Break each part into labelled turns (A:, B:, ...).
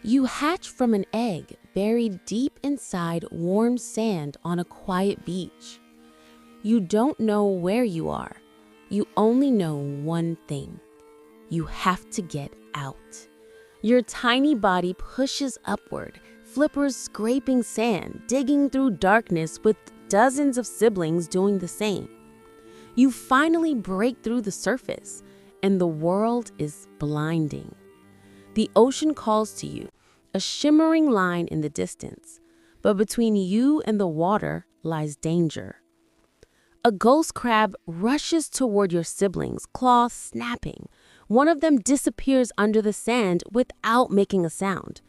A: You hatch from an egg buried deep inside warm sand on a quiet beach. You don't know where you are. You only know one thing. You have to get out. Your tiny body pushes upward, flippers scraping sand, digging through darkness with dozens of siblings doing the same. You finally break through the surface, and the world is blinding. The ocean calls to you, a shimmering line in the distance, but between you and the water lies danger. A ghost crab rushes toward your siblings, claws snapping. One of them disappears under the sand without making a sound.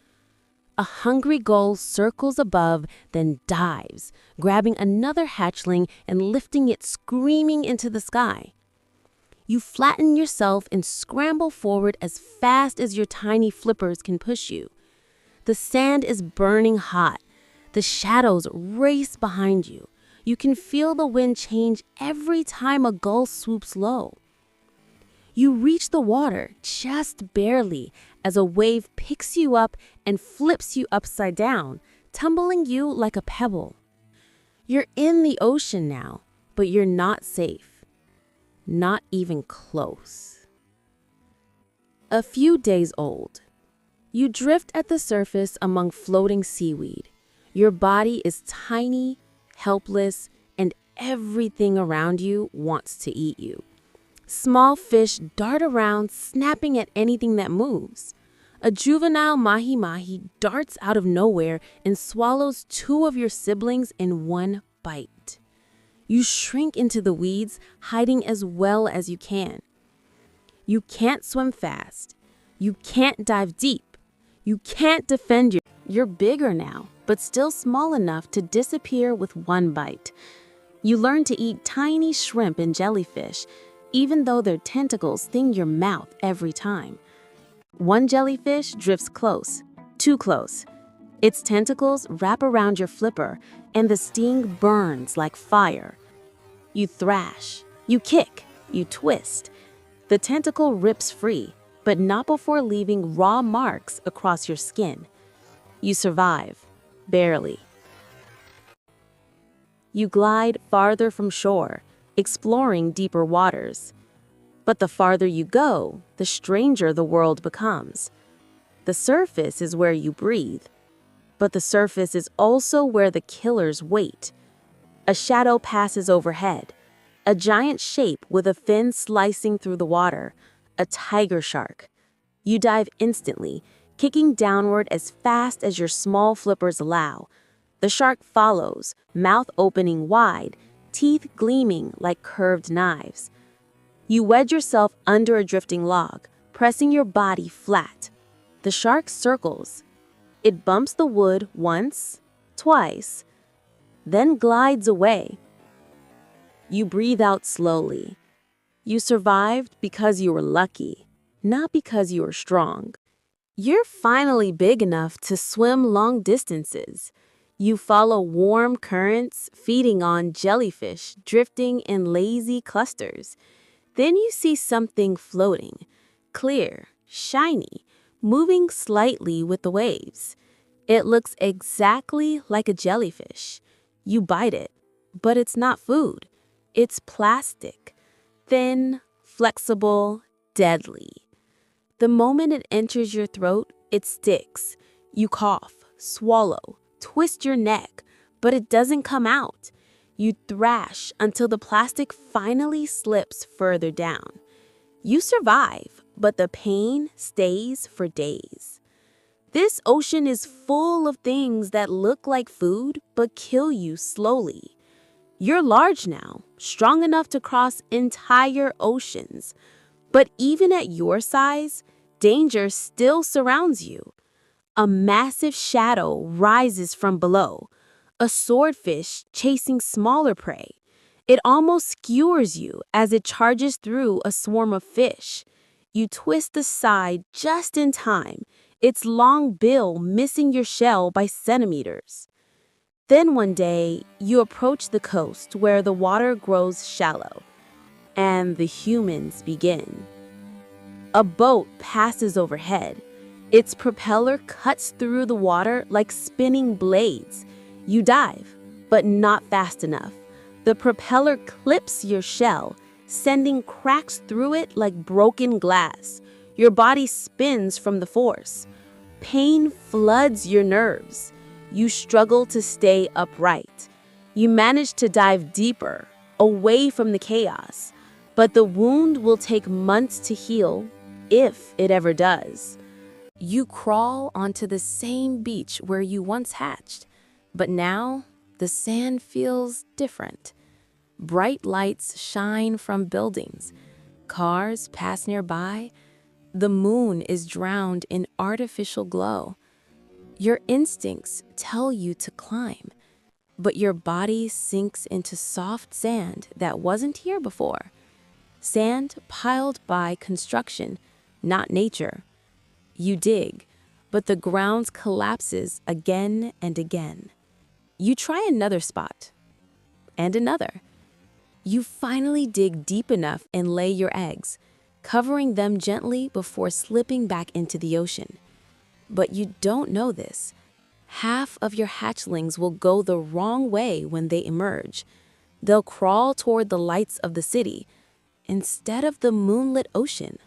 A: A hungry gull circles above, then dives, grabbing another hatchling and lifting it screaming into the sky. You flatten yourself and scramble forward as fast as your tiny flippers can push you. The sand is burning hot. The shadows race behind you. You can feel the wind change every time a gull swoops low. You reach the water just barely as a wave picks you up and flips you upside down, tumbling you like a pebble. You're in the ocean now, but you're not safe. Not even close. A few days old. You drift at the surface among floating seaweed. Your body is tiny, helpless, and everything around you wants to eat you. Small fish dart around, snapping at anything that moves. A juvenile mahi-mahi darts out of nowhere and swallows two of your siblings in one bite. You shrink into the weeds, hiding as well as you can. You can't swim fast. You can't dive deep. You can't defend your... You're bigger now, but still small enough to disappear with one bite. You learn to eat tiny shrimp and jellyfish, even though their tentacles sting your mouth every time. One jellyfish drifts close, too close. Its tentacles wrap around your flipper, and the sting burns like fire. You thrash, you kick, you twist. The tentacle rips free, but not before leaving raw marks across your skin. You survive, barely. You glide farther from shore, exploring deeper waters. But the farther you go, the stranger the world becomes. The surface is where you breathe, but the surface is also where the killers wait. A shadow passes overhead, a giant shape with a fin slicing through the water, a tiger shark. You dive instantly, kicking downward as fast as your small flippers allow. The shark follows, mouth opening wide, teeth gleaming like curved knives. You wedge yourself under a drifting log, pressing your body flat. The shark circles. It bumps the wood once, twice, then glides away. You breathe out slowly. You survived because you were lucky, not because you were strong. You're finally big enough to swim long distances. You follow warm currents, feeding on jellyfish drifting in lazy clusters. Then you see something floating, clear, shiny, moving slightly with the waves. It looks exactly like a jellyfish. You bite it, but it's not food. It's plastic, thin, flexible, deadly. The moment it enters your throat, it sticks. You cough, swallow, twist your neck, but it doesn't come out. You thrash until the plastic finally slips further down. You survive, but the pain stays for days. This ocean is full of things that look like food but kill you slowly. You're large now, strong enough to cross entire oceans. But even at your size, danger still surrounds you. A massive shadow rises from below, a swordfish chasing smaller prey. It almost skewers you as it charges through a swarm of fish. You twist aside just in time, its long bill missing your shell by centimeters. Then one day, you approach the coast where the water grows shallow, and the humans begin. A boat passes overhead. Its propeller cuts through the water like spinning blades. You dive, but not fast enough. The propeller clips your shell, sending cracks through it like broken glass. Your body spins from the force. Pain floods your nerves. You struggle to stay upright. You manage to dive deeper, away from the chaos. But the wound will take months to heal, if it ever does. You crawl onto the same beach where you once hatched, but now the sand feels different. Bright lights shine from buildings. Cars pass nearby. The moon is drowned in artificial glow. Your instincts tell you to climb, but your body sinks into soft sand that wasn't here before. Sand piled by construction, not nature. You dig, but the ground collapses again and again. You try another spot, and another. You finally dig deep enough and lay your eggs, covering them gently before slipping back into the ocean. But you don't know this. Half of your hatchlings will go the wrong way when they emerge. They'll crawl toward the lights of the city instead of the moonlit ocean.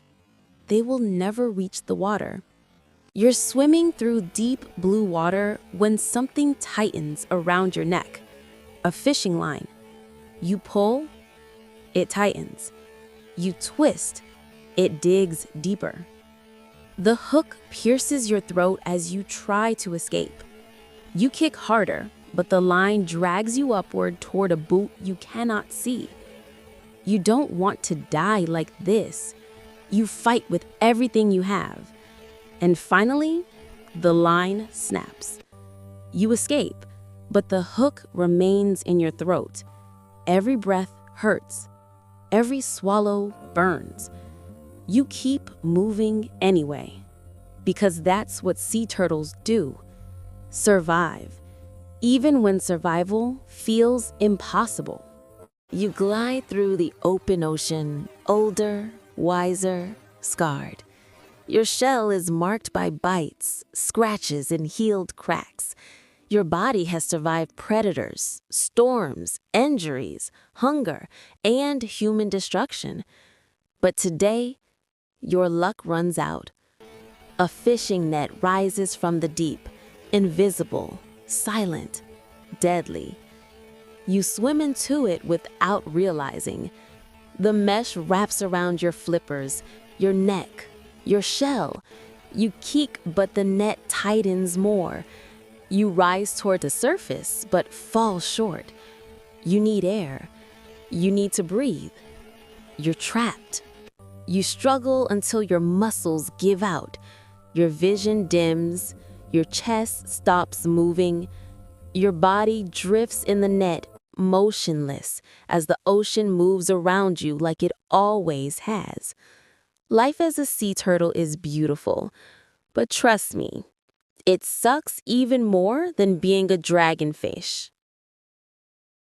A: They will never reach the water. You're swimming through deep blue water when something tightens around your neck. A fishing line. You pull, it tightens. You twist, it digs deeper. The hook pierces your throat as you try to escape. You kick harder, but the line drags you upward toward a boot you cannot see. You don't want to die like this. You fight with everything you have. And finally, the line snaps. You escape, but the hook remains in your throat. Every breath hurts. Every swallow burns. You keep moving anyway, because that's what sea turtles do. Survive, even when survival feels impossible. You glide through the open ocean, older, wiser, scarred. Your shell is marked by bites, scratches, and healed cracks. Your body has survived predators, storms, injuries, hunger, and human destruction. But today, your luck runs out. A fishing net rises from the deep, invisible, silent, deadly. You swim into it without realizing. The mesh wraps around your flippers, your neck, your shell. You kick, but the net tightens more. You rise toward the surface, but fall short. You need air. You need to breathe. You're trapped. You struggle until your muscles give out. Your vision dims. Your chest stops moving. Your body drifts in the net, motionless, as the ocean moves around you like it always has. Life as a sea turtle is beautiful, but trust me, it sucks even more than being a dragonfish.